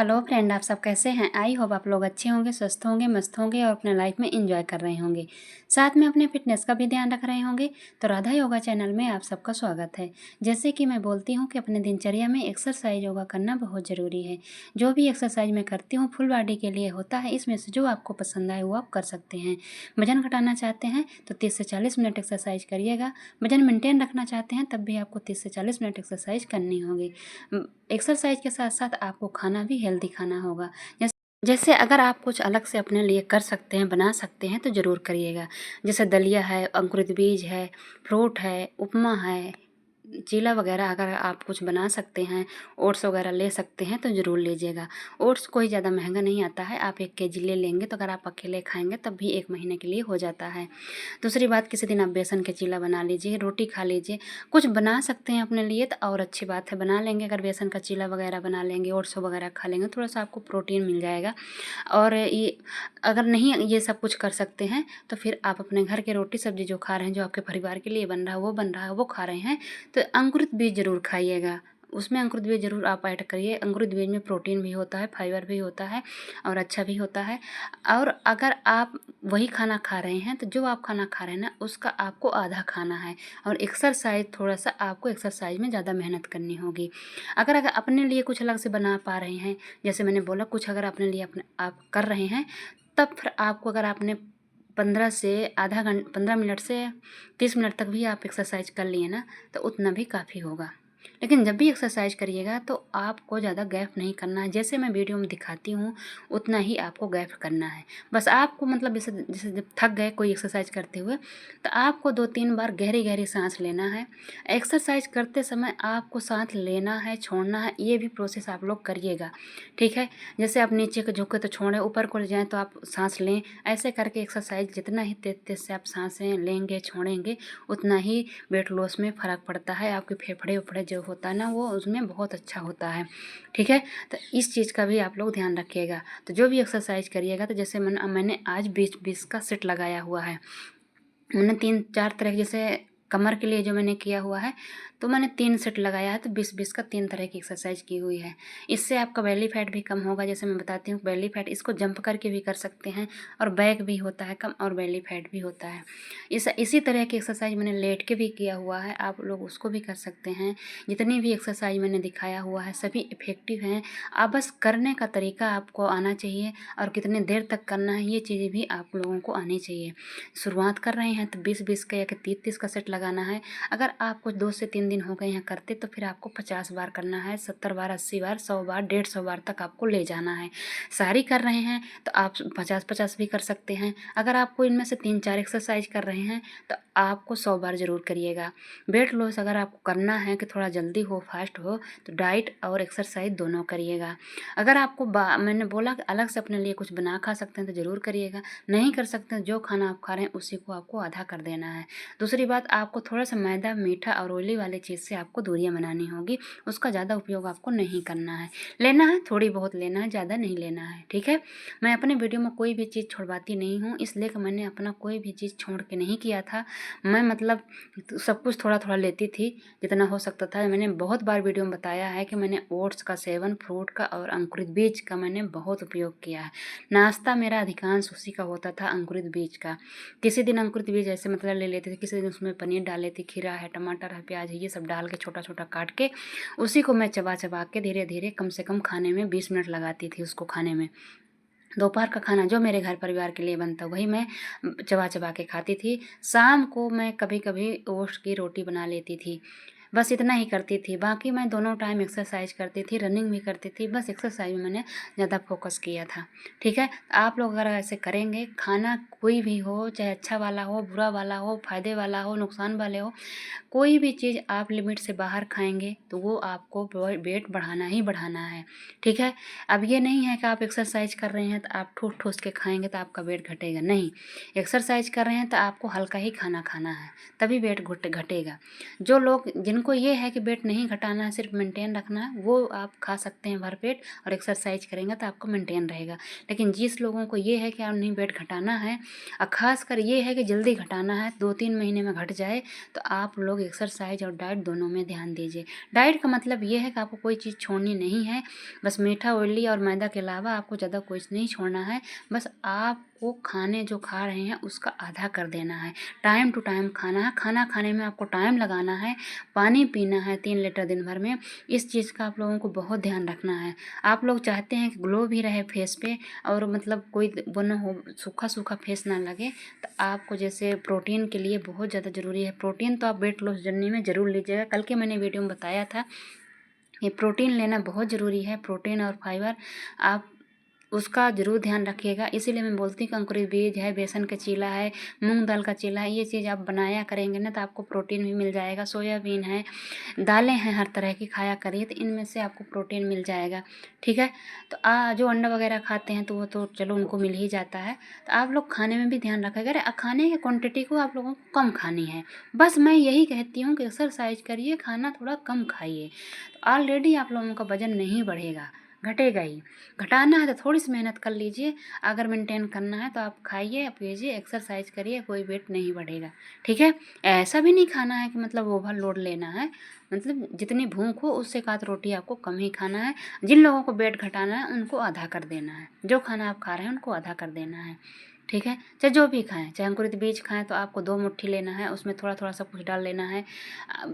Hello friend, आप सब कैसे हैं। आई होप आप लोग अच्छे होंगे, स्वस्थ होंगे, मस्त होंगे और अपने लाइफ में एंजॉय कर रहे होंगे, साथ में अपने फिटनेस का भी ध्यान रख रहे होंगे। तो राधा योगा चैनल में आप सबका स्वागत है। जैसे कि मैं बोलती हूँ कि अपने दिनचर्या में एक्सरसाइज योगा करना बहुत ज़रूरी है। जो भी एक्सरसाइज मैं करती हूँ फुल बॉडी के लिए होता है। इसमें से जो आपको पसंद आए वो आप कर सकते हैं। वजन घटाना चाहते हैं तो 30 से 40 मिनट एक्सरसाइज करिएगा। वजन मेंटेन रखना चाहते हैं तब भी आपको 30 से 40 मिनट एक्सरसाइज करनी होगी। एक्सरसाइज के साथ साथ आपको खाना भी हेल्दी खाना होगा। जैसे अगर आप कुछ अलग से अपने लिए कर सकते हैं, बना सकते हैं तो ज़रूर करिएगा। जैसे दलिया है, अंकुरित बीज है, फ्रूट है, उपमा है, चीला वगैरह अगर आप कुछ बना सकते हैं, ओट्स वगैरह ले सकते हैं तो ज़रूर लीजिएगा। ओट्स कोई ज़्यादा महंगा नहीं आता है, आप 1 केजी ले लेंगे तो अगर आप अकेले खाएंगे तब भी 1 महीने के लिए हो जाता है। दूसरी बात, किसी दिन आप बेसन के चीला बना लीजिए, रोटी खा लीजिए, कुछ बना सकते हैं अपने लिए तो और अच्छी बात है, बना लेंगे। अगर बेसन का चीला वगैरह बना लेंगे, ओट्स वगैरह खा लेंगे, थोड़ा सा आपको प्रोटीन मिल जाएगा। और ये अगर नहीं ये सब कुछ कर सकते हैं तो फिर आप अपने घर के रोटी सब्जी जो खा रहे हैं, जो आपके परिवार के लिए बन रहा है, वो बन रहा है, वो खा रहे हैं तो अंकुरित बीज ज़रूर खाइएगा। उसमें अंकुरित बीज ज़रूर आप ऐड करिए। अंकुरित बीज में प्रोटीन भी होता है, फाइबर भी होता है और अच्छा भी होता है। और अगर आप वही खाना खा रहे हैं तो जो आप खाना खा रहे हैं ना उसका आपको आधा खाना है। और एक्सरसाइज थोड़ा सा आपको एक्सरसाइज में ज़्यादा मेहनत करनी होगी। अगर अपने लिए कुछ अलग से बना पा रहे हैं, जैसे मैंने बोला कुछ अगर अपने लिए अपने आप कर रहे हैं, तब फिर आपको अगर आपने 15 मिनट से 30 मिनट तक भी आप एक्सरसाइज कर लिए ना तो उतना भी काफ़ी होगा। लेकिन जब भी एक्सरसाइज करिएगा तो आपको ज़्यादा गैप नहीं करना है। जैसे मैं वीडियो में दिखाती हूँ उतना ही आपको गैप करना है। बस आपको मतलब जैसे जैसे जब थक गए कोई एक्सरसाइज करते हुए तो आपको 2-3 बार गहरी गहरी सांस लेना है। एक्सरसाइज करते समय आपको सांस लेना है, छोड़ना है, ये भी प्रोसेस आप लोग करिएगा, ठीक है। जैसे आप नीचे को झुके तो छोड़ें, ऊपर को जाएँ तो आप सांस लें। ऐसे करके एक्सरसाइज जितना ही तेज तेज से आप सांसें लेंगे, छोड़ेंगे, उतना ही वेट लॉस में फ़र्क पड़ता है। आपके फेफड़े उफड़े जो होता है ना वो उसमें बहुत अच्छा होता है, ठीक है। तो इस चीज़ का भी आप लोग ध्यान रखिएगा। तो जो भी एक्सरसाइज करिएगा तो जैसे मैंने आज 20-20 का सेट लगाया हुआ है। मैंने 3-4 तरह के, जैसे कमर के लिए जो मैंने किया हुआ है तो मैंने 3 सेट लगाया है तो 20-20 का 3 तरह की एक्सरसाइज की हुई है। इससे आपका बेली फैट भी कम होगा। जैसे मैं बताती हूँ बेली फैट, इसको जंप करके भी कर सकते हैं और बैक भी होता है कम और बेली फैट भी होता है। इसी तरह की एक्सरसाइज मैंने लेट के भी किया हुआ है, आप लोग उसको भी कर सकते हैं। जितनी भी एक्सरसाइज मैंने दिखाया हुआ है सभी इफ़ेक्टिव हैं। आप बस करने का तरीका आपको आना चाहिए और कितने देर तक करना है ये चीज़ें भी आप लोगों को आनी चाहिए। शुरुआत कर रहे हैं तो 20-20 का या 30-30 का सेट लगाना है। अगर आपको 2 से 3 दिन हो गए हैं करते तो फिर आपको 50 बार करना है, 70 बार, 80 बार, 100 बार, 150 बार तक आपको ले जाना है। सारी कर रहे हैं तो आप 50-50 भी कर सकते हैं। अगर आपको इनमें से 3-4 एक्सरसाइज कर रहे हैं तो आपको 100 बार ज़रूर करिएगा। वेट लॉस अगर आपको करना है कि थोड़ा जल्दी हो, फास्ट हो, तो डाइट और एक्सरसाइज दोनों करिएगा। अगर आपको मैंने बोला कि अलग से अपने लिए कुछ बना खा सकते हैं तो ज़रूर करिएगा। नहीं कर सकते हैं, जो खाना आप खा रहे हैं उसी को आपको आधा कर देना है। दूसरी बात, आपको थोड़ा सा मैदा, मीठा और ऑयली वाली चीज़ से आपको दूरियां बनानी होगी। उसका ज़्यादा उपयोग आपको नहीं करना है। लेना है थोड़ी बहुत लेना है, ज़्यादा नहीं लेना है, ठीक है। मैं अपने वीडियो में कोई भी चीज़ छोड़वाती नहीं हूँ, इसलिए कि मैंने अपना कोई भी चीज़ छोड़ के नहीं किया था। मैं मतलब सब कुछ थोड़ा थोड़ा लेती थी जितना हो सकता था। मैंने बहुत बार वीडियो में बताया है कि मैंने ओट्स का सेवन, फ्रूट का और अंकुरित बीज का मैंने बहुत उपयोग किया है। नाश्ता मेरा अधिकांश उसी का होता था, अंकुरित बीज का। किसी दिन अंकुरित बीज ऐसे मतलब ले लेते थे, किसी दिन उसमें पनीर डाल लेती, खीरा है, टमाटर है, प्याज है, ये सब डाल के छोटा छोटा काट के उसी को मैं चबा चबा के धीरे धीरे कम से कम खाने में 20 मिनट लगाती थी उसको खाने में। दोपहर का खाना जो मेरे घर परिवार के लिए बनता वही मैं चबा चबा के खाती थी। शाम को मैं कभी कभी ओट्स की रोटी बना लेती थी। बस इतना ही करती थी। बाकी मैं दोनों टाइम एक्सरसाइज करती थी, रनिंग भी करती थी। बस एक्सरसाइज में मैंने ज़्यादा फोकस किया था, ठीक है। आप लोग अगर ऐसे करेंगे, खाना कोई भी हो, चाहे अच्छा वाला हो, बुरा वाला हो, फ़ायदे वाला हो, नुकसान वाले हो, कोई भी चीज़ आप लिमिट से बाहर खाएंगे तो वो आपको वेट बढ़ाना ही बढ़ाना है, ठीक है। अब ये नहीं है कि आप एक्सरसाइज कर रहे हैं तो आप ठूस ठूस के खाएंगे तो आपका वेट घटेगा, नहीं। एक्सरसाइज कर रहे हैं तो आपको हल्का ही खाना खाना है, तभी वेट घटेगा। जो लोग जिनको जिनको ये है कि वेट नहीं घटाना है, सिर्फ मेंटेन रखना है, वो आप खा सकते हैं भरपेट और एक्सरसाइज करेंगे तो आपको मेंटेन रहेगा। लेकिन जिस लोगों को ये है कि आप नहीं वेट घटाना है और ख़ासकर ये है कि जल्दी घटाना है, 2-3 महीने में घट जाए, तो आप लोग एक्सरसाइज और डाइट दोनों में ध्यान दीजिए। डाइट का मतलब ये है कि आपको कोई चीज़ छोड़नी नहीं है, बस मीठा, ऑयली और मैदा के अलावा आपको ज़्यादा कुछ नहीं छोड़ना है। बस आपको खाने जो खा रहे हैं उसका आधा कर देना है। टाइम टू टाइम खाना है, खाना खाने में आपको टाइम लगाना है, पानी पीना है 3 लीटर दिन भर में। इस चीज़ का आप लोगों को बहुत ध्यान रखना है। आप लोग चाहते हैं कि ग्लो भी रहे फेस पे और मतलब कोई वो ना हो, सूखा सूखा फेस ना लगे, तो आपको जैसे प्रोटीन के लिए बहुत ज़्यादा ज़रूरी है। प्रोटीन तो आप वेट लॉस जर्नी में ज़रूर लीजिएगा। कल के मैंने वीडियो में बताया था, ये प्रोटीन लेना बहुत ज़रूरी है। प्रोटीन और फाइबर आप उसका ज़रूर ध्यान रखिएगा। इसीलिए मैं बोलती हूँ कि अंकुरित बीज है, बेसन का चीला है, मूंग दाल का चीला है, ये चीज़ आप बनाया करेंगे ना तो आपको प्रोटीन भी मिल जाएगा। सोयाबीन है, दालें हैं हर तरह की, खाया करिए तो इनमें से आपको प्रोटीन मिल जाएगा। ठीक है, तो जो अंडा वगैरह खाते हैं तो वो तो चलो उनको मिल ही जाता है। तो आप लोग खाने में भी ध्यान रखेगा। अरे खाने की क्वान्टिटी को आप लोगों को कम खानी है। बस मैं यही कहती हूँ कि एक्सरसाइज करिए, खाना थोड़ा कम खाइए, तो ऑलरेडी आप लोगों का वज़न नहीं बढ़ेगा, घटेगा ही। घटाना है तो थोड़ी सी मेहनत कर लीजिए, अगर मेंटेन करना है तो आप खाइए, पीजिए, एक्सरसाइज करिए, कोई वेट नहीं बढ़ेगा। ठीक है, ऐसा भी नहीं खाना है कि मतलब ओवरलोड लेना है, मतलब जितनी भूख हो उससे 1 आध रोटी आपको कम ही खाना है। जिन लोगों को वेट घटाना है उनको आधा कर देना है, जो खाना आप खा रहे हैं उनको आधा कर देना है। ठीक है, चाहे जो भी खाएं, चाहे अंकुरित बीज खाएं तो आपको 2 मुट्ठी लेना है, उसमें थोड़ा थोड़ा सब कुछ डाल लेना है।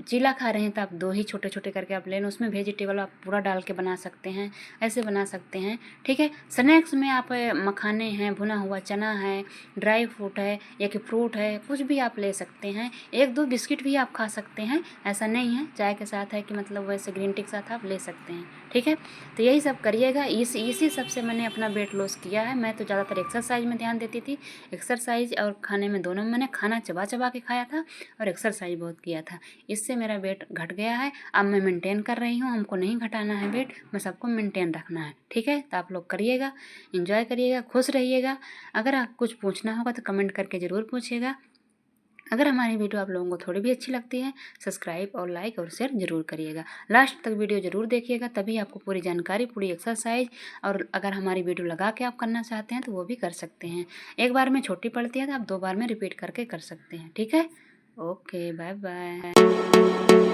चीला खा रहे हैं तो आप 2 ही छोटे छोटे करके आप लेना, उसमें वेजिटेबल आप पूरा डाल के बना सकते हैं, ऐसे बना सकते हैं। ठीक है, स्नैक्स में आप मखाने हैं, भुना हुआ चना है, ड्राई फ्रूट है या कि फ्रूट है, कुछ भी आप ले सकते हैं। 1-2 बिस्किट भी आप खा सकते हैं, ऐसा नहीं है चाय के साथ है कि मतलब वैसे ग्रीन टी के साथ आप ले सकते हैं। ठीक है, तो यही सब करिएगा। इसी सब से मैंने अपना वेट लॉस किया है। मैं तो ज़्यादातर एक्सरसाइज में ध्यान देती थी, एक्सरसाइज और खाने में दोनों में। मैंने खाना चबा चबा के खाया था और एक्सरसाइज बहुत किया था, इससे मेरा वेट घट गया है। अब मैं मेंटेन कर रही हूँ, हमको नहीं घटाना है वेट, बस आपको मेंटेन रखना है। ठीक है, तो आप लोग करिएगा, एंजॉय करिएगा, खुश रहिएगा। अगर आप कुछ पूछना होगा तो कमेंट करके ज़रूर पूछिएगा। अगर हमारी वीडियो आप लोगों को थोड़ी भी अच्छी लगती है, सब्सक्राइब और लाइक और शेयर ज़रूर करिएगा। लास्ट तक वीडियो ज़रूर देखिएगा, तभी आपको पूरी जानकारी, पूरी एक्सरसाइज, और अगर हमारी वीडियो लगा के आप करना चाहते हैं तो वो भी कर सकते हैं। एक बार में छोटी पड़ती है तो आप 2 बार में रिपीट करके कर सकते हैं। ठीक है, ओके, बाय बाय।